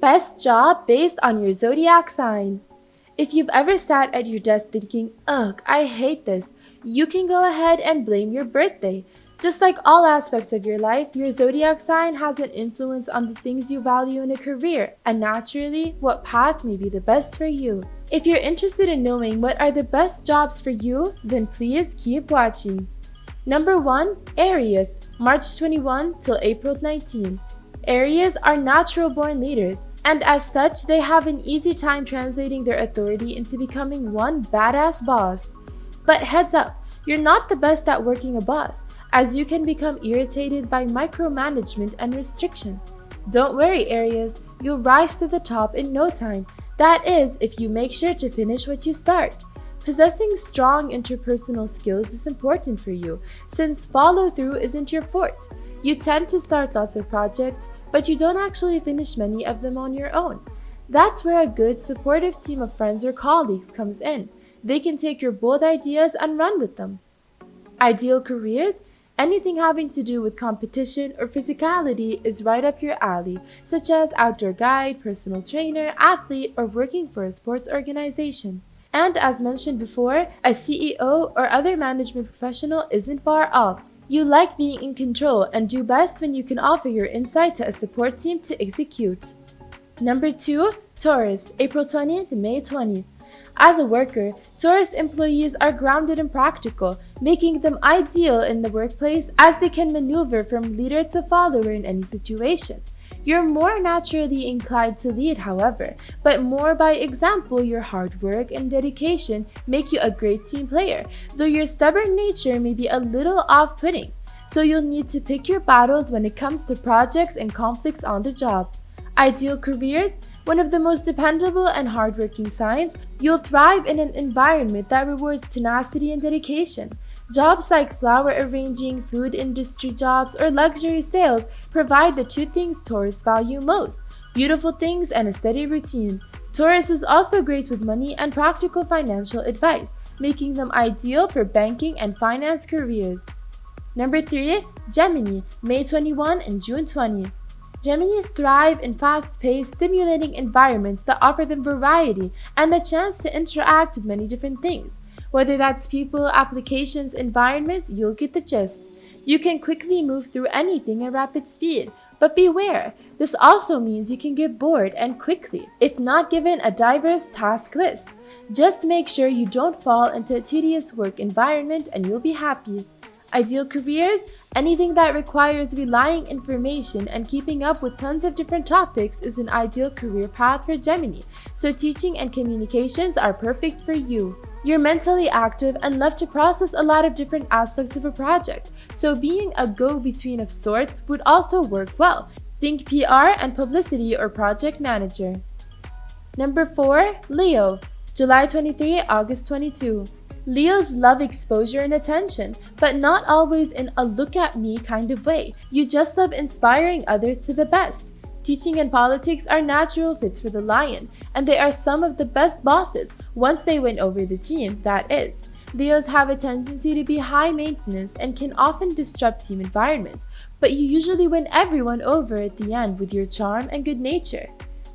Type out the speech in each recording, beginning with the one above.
Best job based on your zodiac sign. If you've ever sat at your desk thinking, ugh, I hate this, you can go ahead and blame your birthday. Just like all aspects of your life, your zodiac sign has an influence on the things you value in a career, and naturally, what path may be the best for you. If you're interested in knowing what are the best jobs for you, then please keep watching. Number 1. Aries, March 21 till April 19. Aries are natural-born leaders, and as such, they have an easy time translating their authority into becoming one badass boss. But heads up, you're not the best at working a boss, as you can become irritated by micromanagement and restriction. Don't worry, Aries, you'll rise to the top in no time. That is, if you make sure to finish what you start. Possessing strong interpersonal skills is important for you, since follow-through isn't your forte. You tend to start lots of projects, but you don't actually finish many of them on your own. That's where a good, supportive team of friends or colleagues comes in. They can take your bold ideas and run with them. Ideal careers? Anything having to do with competition or physicality is right up your alley, such as outdoor guide, personal trainer, athlete, or working for a sports organization. And as mentioned before, a CEO or other management professional isn't far off. You like being in control and do best when you can offer your insight to a support team to execute. Number 2. Taurus, April 20th to May 20th. As a worker, Taurus employees are grounded and practical, making them ideal in the workplace as they can maneuver from leader to follower in any situation. You're more naturally inclined to lead, however, but more by example. Your hard work and dedication make you a great team player, though your stubborn nature may be a little off-putting, so you'll need to pick your battles when it comes to projects and conflicts on the job. Ideal careers? One of the most dependable and hardworking signs, you'll thrive in an environment that rewards tenacity and dedication. Jobs like flower arranging, food industry jobs, or luxury sales provide the two things Taurus value most: beautiful things and a steady routine. Taurus is also great with money and practical financial advice, making them ideal for banking and finance careers. Number 3. Gemini, May 21 and June 20. Geminis thrive in fast-paced, stimulating environments that offer them variety and the chance to interact with many different things. Whether that's people, applications, environments, you'll get the gist. You can quickly move through anything at rapid speed, but beware, this also means you can get bored and quickly, if not given a diverse task list. Just make sure you don't fall into a tedious work environment and you'll be happy. Ideal careers? Anything that requires relying information and keeping up with tons of different topics is an ideal career path for Gemini, so teaching and communications are perfect for you. You're mentally active and love to process a lot of different aspects of a project, so being a go-between of sorts would also work well. Think PR and publicity or project manager. Number 4. Leo, July 23, August 22. Leos love exposure and attention, but not always in a look-at-me kind of way. You just love inspiring others to the best. Teaching and politics are natural fits for the lion, and they are some of the best bosses once they win over the team, that is. Leos have a tendency to be high maintenance and can often disrupt team environments, but you usually win everyone over at the end with your charm and good nature.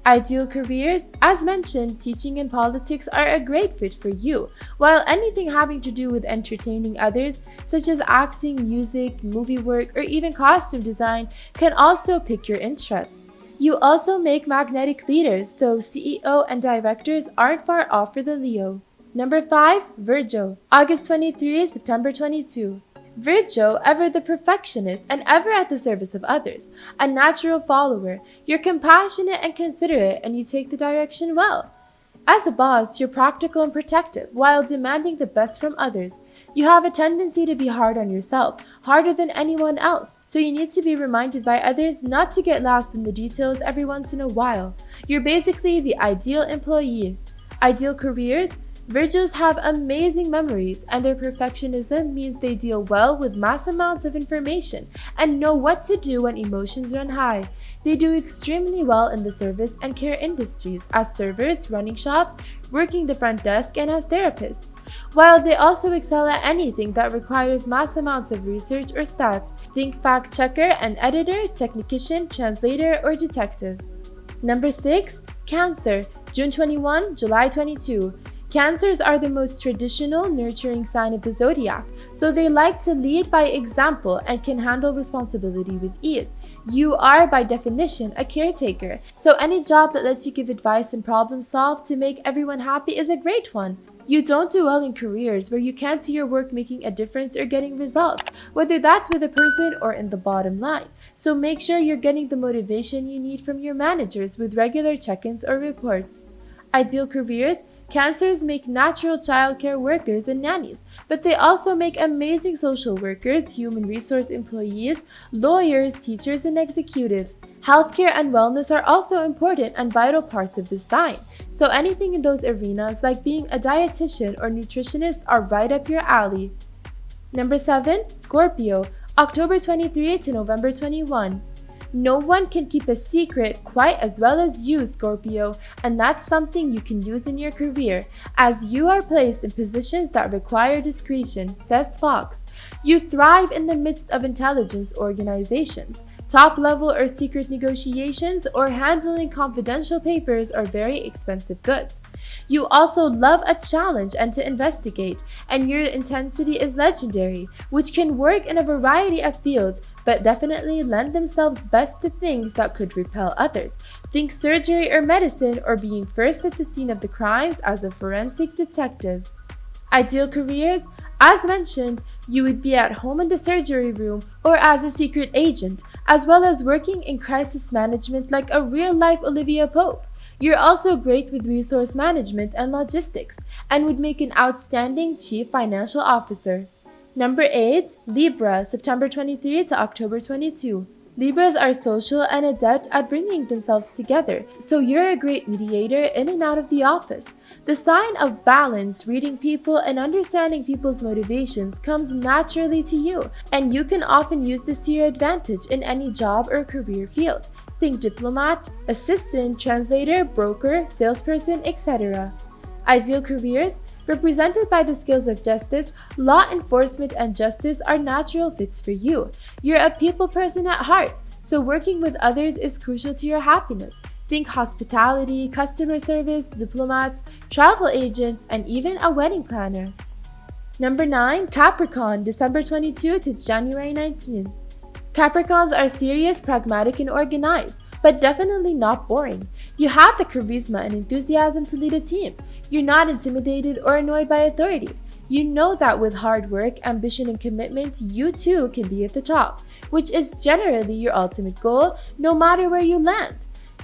Ideal careers? As mentioned, teaching and politics are a great fit for you, while anything having to do with entertaining others, such as acting, music, movie work, or even costume design, can also pique your interest. You also make magnetic leaders, so CEO and directors aren't far off for the Leo. Number 5. Virgo, August 23, September 22. Virgo, ever the perfectionist and ever at the service of others, a natural follower. You're compassionate and considerate, and you take the direction well. As a boss, you're practical and protective while demanding the best from others. You have a tendency to be hard on yourself, harder than anyone else, so you need to be reminded by others not to get lost in the details every once in a while. You're basically the ideal employee. Ideal careers? Virgos have amazing memories, and their perfectionism means they deal well with mass amounts of information and know what to do when emotions run high. They do extremely well in the service and care industries as servers, running shops, working the front desk, and as therapists, while they also excel at anything that requires mass amounts of research or stats. Think fact checker and editor, technician, translator, or detective. Number 6, Cancer, June 21, July 22. Cancers are the most traditional, nurturing sign of the zodiac, so they like to lead by example and can handle responsibility with ease. You are, by definition, a caretaker, so any job that lets you give advice and problem solve to make everyone happy is a great one. You don't do well in careers where you can't see your work making a difference or getting results, whether that's with a person or in the bottom line. So make sure you're getting the motivation you need from your managers with regular check-ins or reports. Ideal careers: Cancers make natural childcare workers and nannies, but they also make amazing social workers, human resource employees, lawyers, teachers, and executives. Healthcare and wellness are also important and vital parts of this sign, so anything in those arenas like being a dietitian or nutritionist are right up your alley. Number 7, Scorpio, October 23 to November 21. No one can keep a secret quite as well as you, Scorpio, and that's something you can use in your career, as you are placed in positions that require discretion, says Fox. You thrive in the midst of intelligence organizations. Top-level or secret negotiations or handling confidential papers are very expensive goods. You also love a challenge and to investigate, and your intensity is legendary, which can work in a variety of fields, but definitely lend themselves best to things that could repel others. Think surgery or medicine, or being first at the scene of the crimes as a forensic detective. Ideal careers: as mentioned, you would be at home in the surgery room or as a secret agent, as well as working in crisis management like a real-life Olivia Pope. You're also great with resource management and logistics, and would make an outstanding chief financial officer. Number 8, Libra, September 23 to October 22. Libras are social and adept at bringing themselves together, so you're a great mediator in and out of the office. The sign of balance, reading people and understanding people's motivations comes naturally to you, and you can often use this to your advantage in any job or career field. Think diplomat, assistant, translator, broker, salesperson, etc. Ideal careers: represented by the skills of justice, law enforcement, and justice are natural fits for you. You're a people person at heart, so working with others is crucial to your happiness. Think hospitality, customer service, diplomats, travel agents, and even a wedding planner. Number 9, Capricorn, December 22 to January 19. Capricorns are serious, pragmatic, and organized, but definitely not boring. You have the charisma and enthusiasm to lead a team. You're not intimidated or annoyed by authority. You know that with hard work, ambition, and commitment, you too can be at the top, which is generally your ultimate goal, no matter where you land.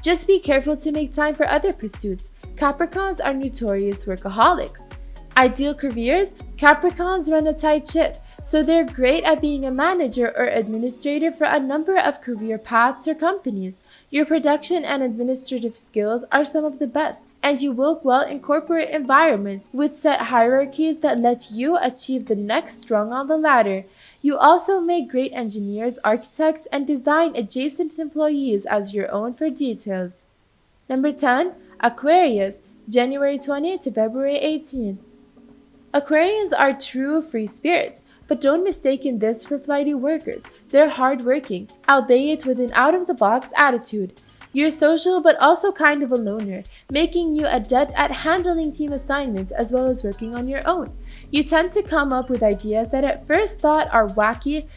Just be careful to make time for other pursuits. Capricorns are notorious workaholics. Ideal careers: Capricorns run a tight ship, so they're great at being a manager or administrator for a number of career paths or companies. Your production and administrative skills are some of the best, and you work well in corporate environments with set hierarchies that let you achieve the next rung on the ladder. You also make great engineers, architects, and design adjacent employees as your own for details. Number 10, Aquarius, January 20 to February 18. Aquarians are true free spirits, but don't mistake this for flighty workers. They're hardworking, albeit with an out-of-the-box attitude. You're social but also kind of a loner, making you adept at handling team assignments as well as working on your own. You tend to come up with ideas that at first thought are wacky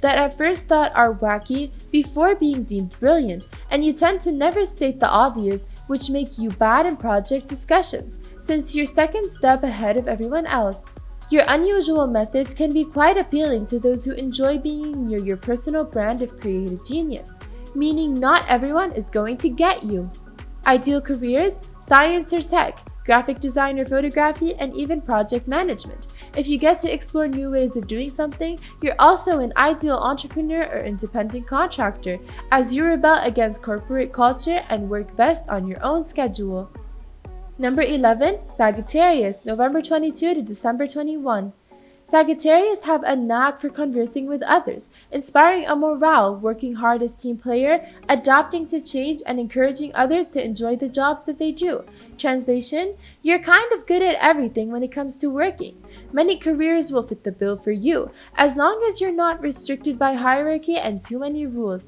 before being deemed brilliant, and you tend to never state the obvious, which make you bad in project discussions, since you're second step ahead of everyone else. Your unusual methods can be quite appealing to those who enjoy being near your personal brand of creative genius, meaning not everyone is going to get you. Ideal careers: science or tech, graphic design or photography, and even project management. If you get to explore new ways of doing something, you're also an ideal entrepreneur or independent contractor, as you rebel against corporate culture and work best on your own schedule. Number 11, Sagittarius, November 22 to December 21. Sagittarius have a knack for conversing with others, inspiring a morale, working hard as team player, adapting to change, and encouraging others to enjoy the jobs that they do. Translation: you're kind of good at everything when it comes to working. Many careers will fit the bill for you, as long as you're not restricted by hierarchy and too many rules.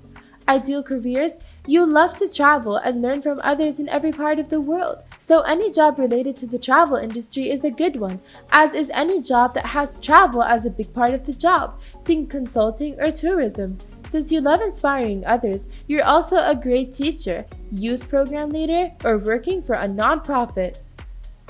Ideal careers: You love to travel and learn from others in every part of the world, so any job related to the travel industry is a good one, as is any job that has travel as a big part of the job. Think consulting or tourism. Since you love inspiring others, you're also a great teacher, youth program leader, or working for a non-profit.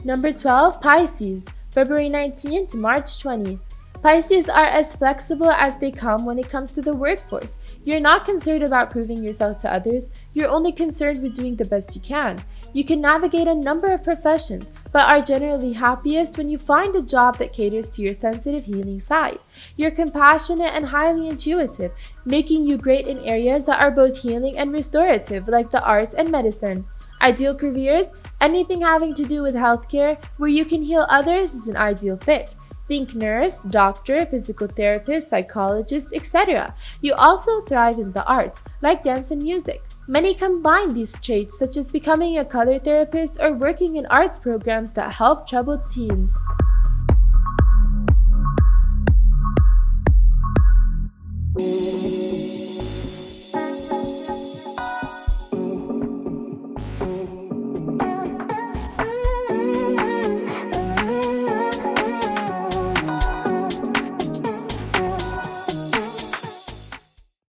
Number 12, Pisces, February 19 to March 20. Pisces are as flexible as they come when it comes to the workforce. You're not concerned about proving yourself to others, you're only concerned with doing the best you can. You can navigate a number of professions, but are generally happiest when you find a job that caters to your sensitive healing side. You're compassionate and highly intuitive, making you great in areas that are both healing and restorative, like the arts and medicine. Ideal careers? Anything having to do with healthcare, where you can heal others, is an ideal fit. Think nurse, doctor, physical therapist, psychologist, etc. You also thrive in the arts, like dance and music. Many combine these traits, such as becoming a color therapist or working in arts programs that help troubled teens.